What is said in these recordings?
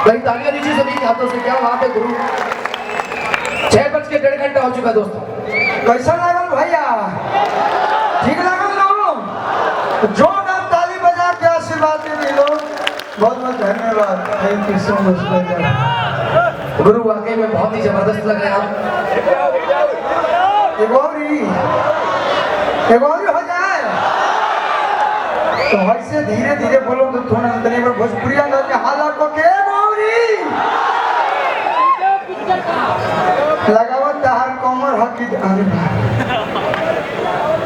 भाई तालियां दीजिए सभी के हाथों से। क्या बात है गुरु। 6:01 घंटा हो चुका दोस्तों। कैसा लागल भैया? ठीक लागल लोग? जोरदार ताली बजा के आशीर्वाद दे लोग। बहुत बहुत धन्यवाद। थैंक यू सो मच भैया। गुरु वाकई में बहुत ही जबरदस्त लग रहे हैं आप। एक और हो जाए तो ऐसे धीरे धीरे बोलो तो थोड़ा अंदर एक बार भोजपुरी अंदर के हालात को के गौरी लगावत तार कमर हकी। अरे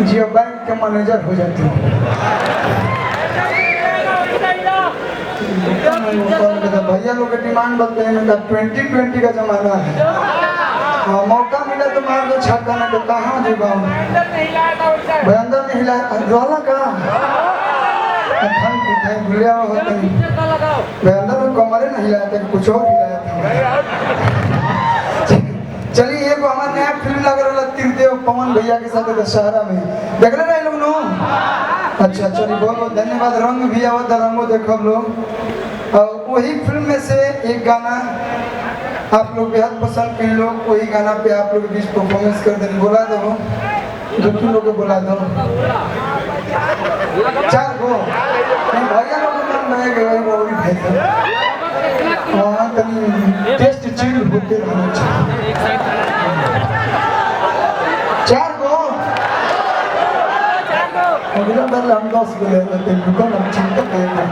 जियो बैंक के मैनेजर हो जाती हूँ। भैया लोग के डिमांड बोलते हैं ना 2020 का जमाना है। हाँ, मौका मिला तो मार दो छक्का ना तो कहाँ जीवा भयंदर नहीं हिला रोला का थैंक भूलिया होता नहीं भयंदर में कमरे नहीं हिलाया था कुछ और हिलाया था। चलिए एक हमारा नया फिल्म लग रहा है त्रिदेव पवन भैया के साथ दशहरा में देख रहे लोग नो। अच्छा चलिए बहुत बहुत धन्यवाद। रंग भी आवत रंगो देखो लोग। और वही फिल्म में से एक गाना आप लोग बेहद पसंद कर लोग वही गाना पे आप लोग बीच परफॉर्मेंस कर देने बोला दो। जो तुम लोग बोला दो 4 गो भैया लोग मन में गए वो भी भेज वहाँ तनी टेस्ट चिल होते रहना चाहिए। 4 गो अगला बार हम 10 गो ले लेते हैं। दुकान हम चिंता करेंगे।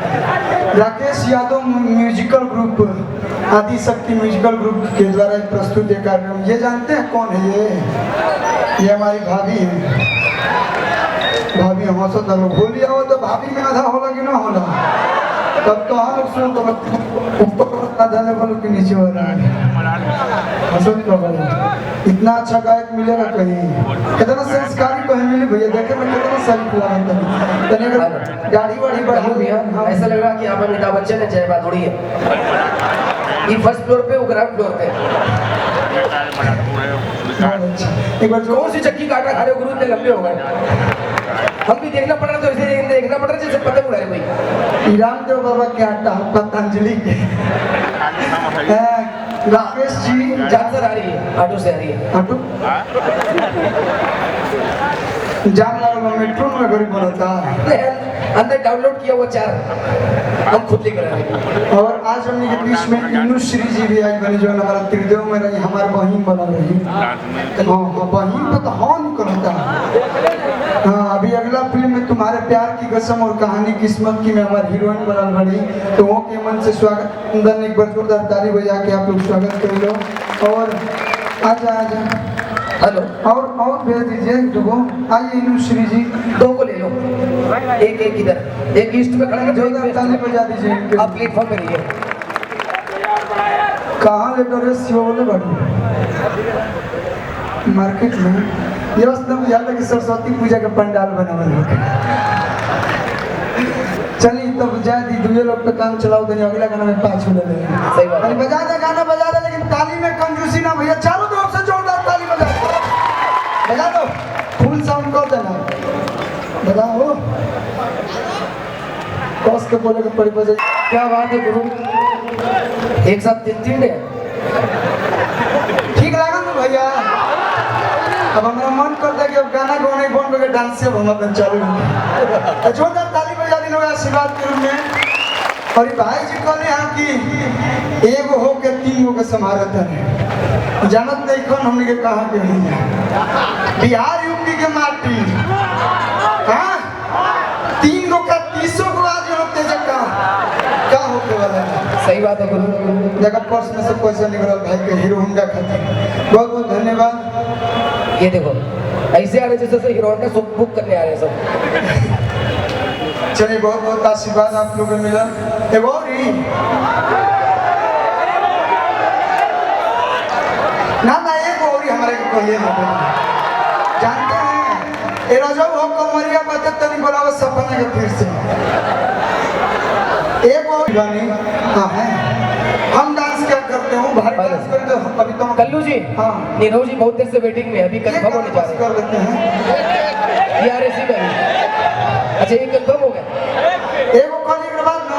राकेश यादव म्यूजिकल ग्रुप आदि शक्ति म्यूजिकल ग्रुप के द्वारा प्रस्तुत ये कार्यक्रम। ये जानते हैं कौन है ये हमारी भाभी है। भाभी हमारे साथ लोग होली आओ तो भाभी में आधा होला कि ना होला तब तो हम लोग सुन तो ऊपर आधा लेवल के नीचे हो रहा है। इतना अच्छा गायक मिलेगा कहीं। कितना संस्कारी कहीं मिली भैया देखे में कितना सही हुआ दाढ़ी वाड़ी बढ़ी हुई है। ऐसा लग रहा कि यहाँ पर अमिताभ बच्चन है जय बात हो रही है। ये फर्स्ट फ्लोर पे वो ग्राउंड फ्लोर पे। एक बार कौन सी चक्की काटा खा रहे हो गुरु इतने लंबे हो गए। हम भी देखना पड़ रहा तो इसे देखना पड़ रहा जैसे पतंग उड़ा रहे भाई। रामदेव बाबा के आटा पतंजलि के राकेश जी जान सर आ रही है ऑटो से आ रही है। ऑटो जान लगा मेट्रो में गरीब बना था अंदर डाउनलोड किया वो 4 हम खुद लेकर आए। और आज हमने के बीच में इनु श्री जी भी आई बनी जो हमारा त्रिदेव में रही हमारे बहन बना रही। हाँ बहन पे तो हाँ नहीं करता। हाँ अभी अगला फिल्म में तुम्हारे प्यार की कसम और कहानी किस्मत की में हमारी हीरोइन बनल बनी तो वो के मन से स्वागत अंदर एक बार जोरदार ताली बजा के आप लोग स्वागत कर लो। और आजा हेलो और भेज दीजिए दुगो। आइए इनु श्री जी 2 को ले लो। एक इधर एक ईस्ट में खड़ा है जोरदार ताली बजा दीजिए। आप प्लेटफॉर्म पे रहिए। कहाँ लेकर बोले बड़ी मार्केट में ये याद है कि सरस्वती पूजा का पंडाल बना हुआ है। चलिए तब जाए दी दुए लोग पे काम चलाओ देंगे। अगला गाना में 5 ले लेंगे। सही बात है। बजा दे गाना बजा दे लेकिन ताली में कंजूसी ना भैया। चारों तरफ से जोरदार ताली बजा दो फुल साउंड कर देना बजाओ कस के बोले के पड़ी बजे। क्या बात है गुरु एक साथ 3 डे ठीक लगा ना भैया। अब हमारा मन करता है कि अब गाना गाने बंद करके डांस से हम अपन चालू जोरदार ताली बजा दी लोग आशीर्वाद के रूप में। और भाई जी कहले हैं कि एगो हो के 3 गो के समारत है जानत नहीं कौन हमने के कहा के नहीं बिहार यूपी के माटी। हाँ 3 गो का 30 गो आज होते जगह क्या होने वाला है। सही बात है गुरु। जगह पर्स में से पैसा निकला भाई के हीरो होंडा खातिर बहुत बहुत धन्यवाद। ये देखो ऐसे आ रहे जैसे हीरो होंडा सब बुक करने आ रहे हैं सब। चलिए बहुत बहुत आशीर्वाद आप लोगों को मिला। एक और ही ना एक और ही हमारे को कहिए जानते हैं ये राजा हो कमरिया बातें तनी बोलावे सपना के फिर से एक और गानी। हाँ है हम डांस क्या करते हो भारी डांस करते हो अभी तो कल्लू जी। हाँ नीरव जी बहुत देर से वेटिंग में अभी कंफर्म होने जा रहे कर लेते हैं। DRS में अच्छा ये कंफर्म हो गया। एक कॉल के बाद ना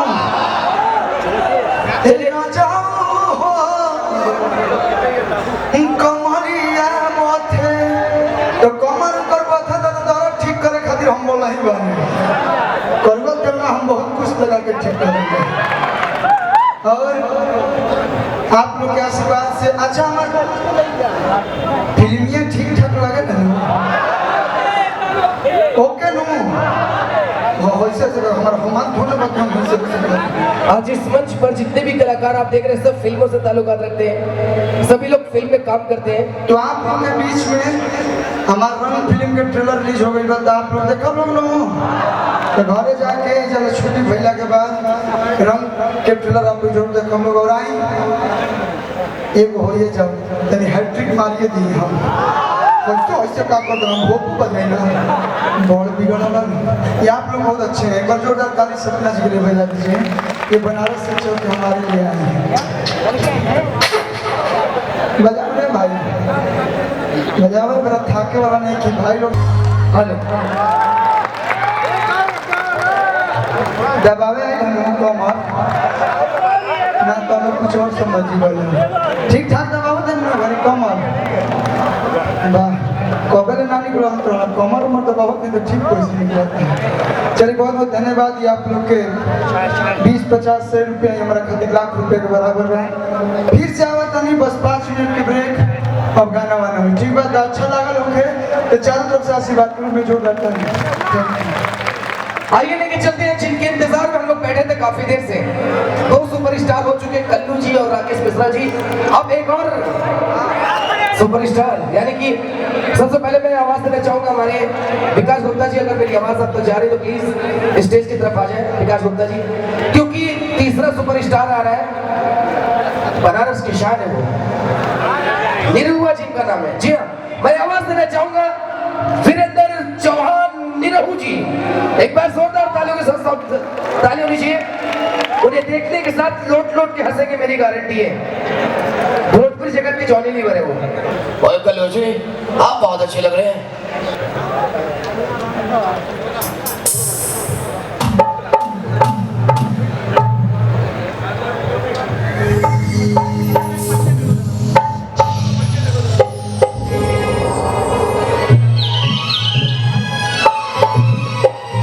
चलिए ना जाओ हो कमरिया माथे तो कमर कर बथा तो दर्द ठीक करे खातिर हम बोला ही बानी करबो करना हम बहुत कुछ लगा के ठीक करेंगे और आप लोग के आशीर्वाद से अच्छा हमारे फिल्मियाँ ठीक ठाक लगे ना ओके नो वैसे से हमारा हमारा थोड़ा बहुत हम वैसे आज इस मंच पर जितने भी कलाकार आप देख रहे हैं सब फिल्मों से ताल्लुकात रखते हैं, सभी लोग फिल्म में काम करते हैं। तो आप लोग के बीच में हमारा रंग फिल्म के ट्रेलर रिलीज हो गई बात आप लोग देखो लोग तो घरे जाके जब छुट्टी भैला के बाद रंग के ट्रेलर आप लोग जरूर देखो लोग और आई एक हो ये जब तनी हैट्रिक मारिए दी हम तो ऐसे काम करते हम भोपू बजाई ना बहुत बिगड़ा बन ये आप लोग बहुत अच्छे हैं एक बार जोरदार ताली सपना जी के लिए बजा दीजिए ये बनारस से चल के हमारे लिए आए हैं बजा रहे भाई बजावे मेरा थाके वाला नहीं कि भाई लोग हेलो दबावे हमको मार ना तो हम कुछ और समझी बोले ठीक ठाक दबावे देन ना भाई कमर वाह कबले ना निकलो हम तो कमर उमर दबावे नहीं तो ठीक कोई निकलता चलिए बहुत बहुत धन्यवाद ये आप लोग के 20-50 100 रुपये हमारा खातिर लाख रुपए के बराबर रहे फिर से आवा तनी बस 5 मिनट के ब्रेक अब गाना वाना हुई ठीक बात अच्छा लागल होके तो चारों तरफ से आशीर्वाद करूँ मैं जोर करता हूँ आइए लेके चलते हैं जिनके इंतजार में हम लोग बैठे थे काफी देर से। दो सुपरस्टार हो चुके कल्लू जी और राकेश मिश्रा जी, अब एक और सुपरस्टार यानी कि सबसे पहले मैं आवाज देना चाहूंगा हमारे विकास गुप्ता जी, अगर मेरी आवाज अब तक जा रही तो प्लीज स्टेज की तरफ आ जाए विकास गुप्ता जी, क्योंकि तीसरा सुपरस्टार आ रहा है, बनारस की शान है वो, निरहुआ जी का नाम है। जी हाँ, मैं आवाज देना चाहूंगा वीरेंद्र चौहान निरहू जी, एक बार जोरदार तालियों के साथ ताली होनी चाहिए। उन्हें देखने के साथ लोट लोट के हंसेंगे मेरी गारंटी है। भोजपुरी जगत के जॉनी लीवर है वो। और कल्लू जी आप बहुत अच्छे लग रहे हैं।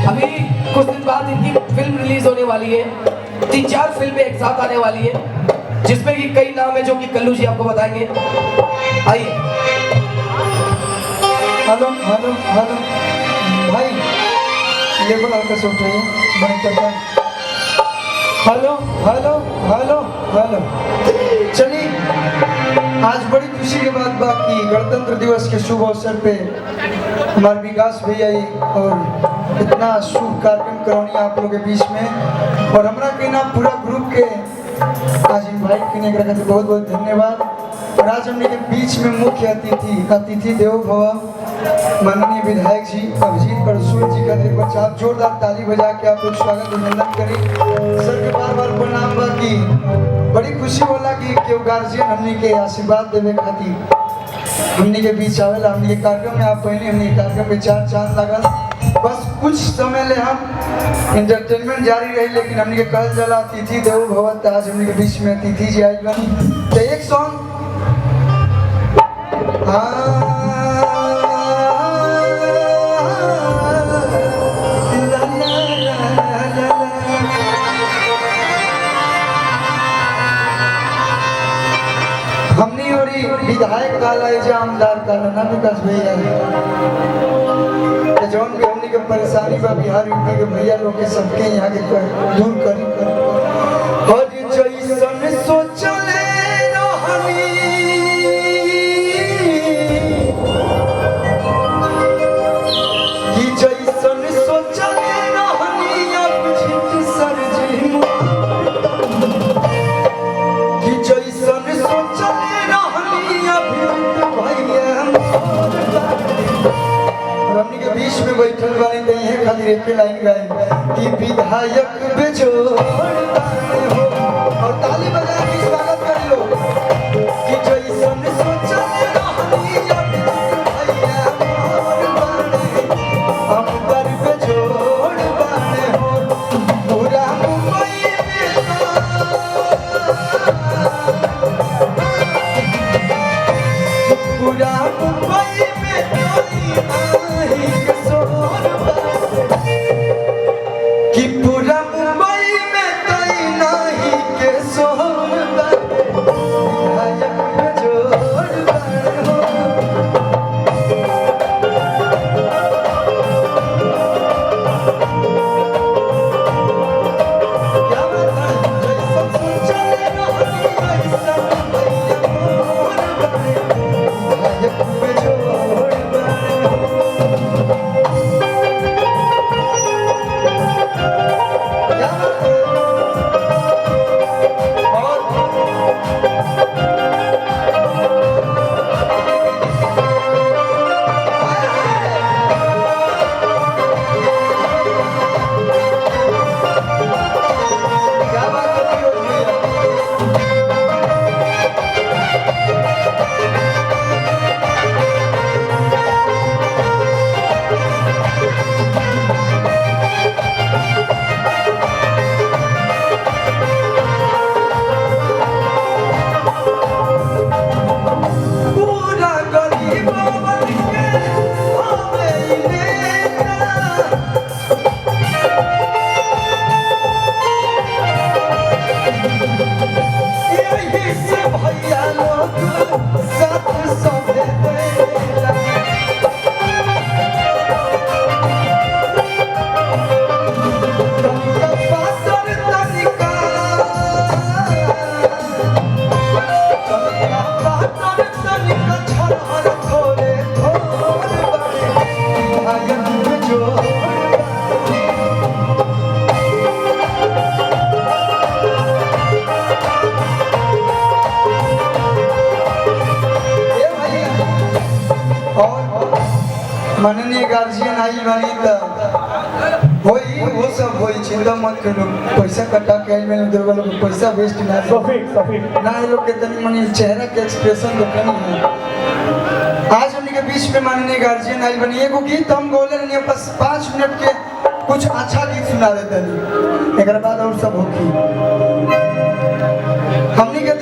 अभी कुछ दिन बाद इनकी फिल्म रिलीज होने वाली है, 3-4 फिल्में एक साथ आने वाली है, जिसमें कि कई नाम है जो कि कल्लू जी आपको बताएंगे। आइए। हेलो हेलो हेलो भाई लेवल हल्का से उठाइए मैं करता हेलो हेलो हेलो हेलो चलिए आज बड़ी खुशी के बात कि गणतंत्र दिवस के शुभ अवसर पे हमारे विकास भैया और इतना शुभ कार्यक्रम करवानी आप लोगों के बीच में और हमारा कहना पूरा ग्रुप के आज इन्वाइट करने का बहुत बहुत धन्यवाद। और आज हमने के बीच में मुख्य अतिथि देवो भव माननीय विधायक जी अभिजीत परसुए जी का एक बार आप जोरदार ताली बजा के आप लोग स्वागत अभिनंदन करें। सर के बार बार प्रणाम बा की बड़ी खुशी होला कि केहू गार्जियन हमने के आशीर्वाद देवे खातिर हमने के बीच आवेला। हमने के कार्यक्रम में आप पहले हमने कार्यक्रम में 4 चांद लगल, बस कुछ समय ले हम इंटरटेनमेंट जारी रही, लेकिन हमने के कहल जाला अतिथि देवो भव। आज हमने के बीच में अतिथि जी आई बन तो एक सॉन्ग हमने और विधायक काला आमदार काला ना विकास भैया जौन भी हमने के परेशानी बा बिहार यूपी के भैया लोग के सबके यहाँ के दूर करी और जैसन सोचले रहनी कि जैसन सोचले रहनी अब झिट सर जी कि जैसन सोचले रहनी अब भैया हमनी के बीच में बैठल बानी त इहे खातिर एक लाइन गाए कि विधायक बेजोड़ हो और ताली बजा के स्वागत कर लो कि जैसन सोचले रहनी अब भैया मोर बाड़े हम पर बेजोड़ बाड़े हो पूरा मुंबई में यही से भैया लोग साथ सबे देला तनिका पातर तनिका पातर तनिका छरहर थोरे थोर बारे भागन जोड़ माननीय गार्जियन आई बनी तो वही वो सब वही चिंता मत करो पैसा कटा के आई मैंने देवल को पैसा वेस्ट ना ना ये लोग के तनी मनी चेहरा के एक्सप्रेशन देखनी है आज उनके बीच में माननीय गार्जियन आई बनी एगो गीत हम बोले नहीं बस 5 मिनट के कुछ अच्छा गीत सुना देते हैं एक बाद और सब होगी हमनी के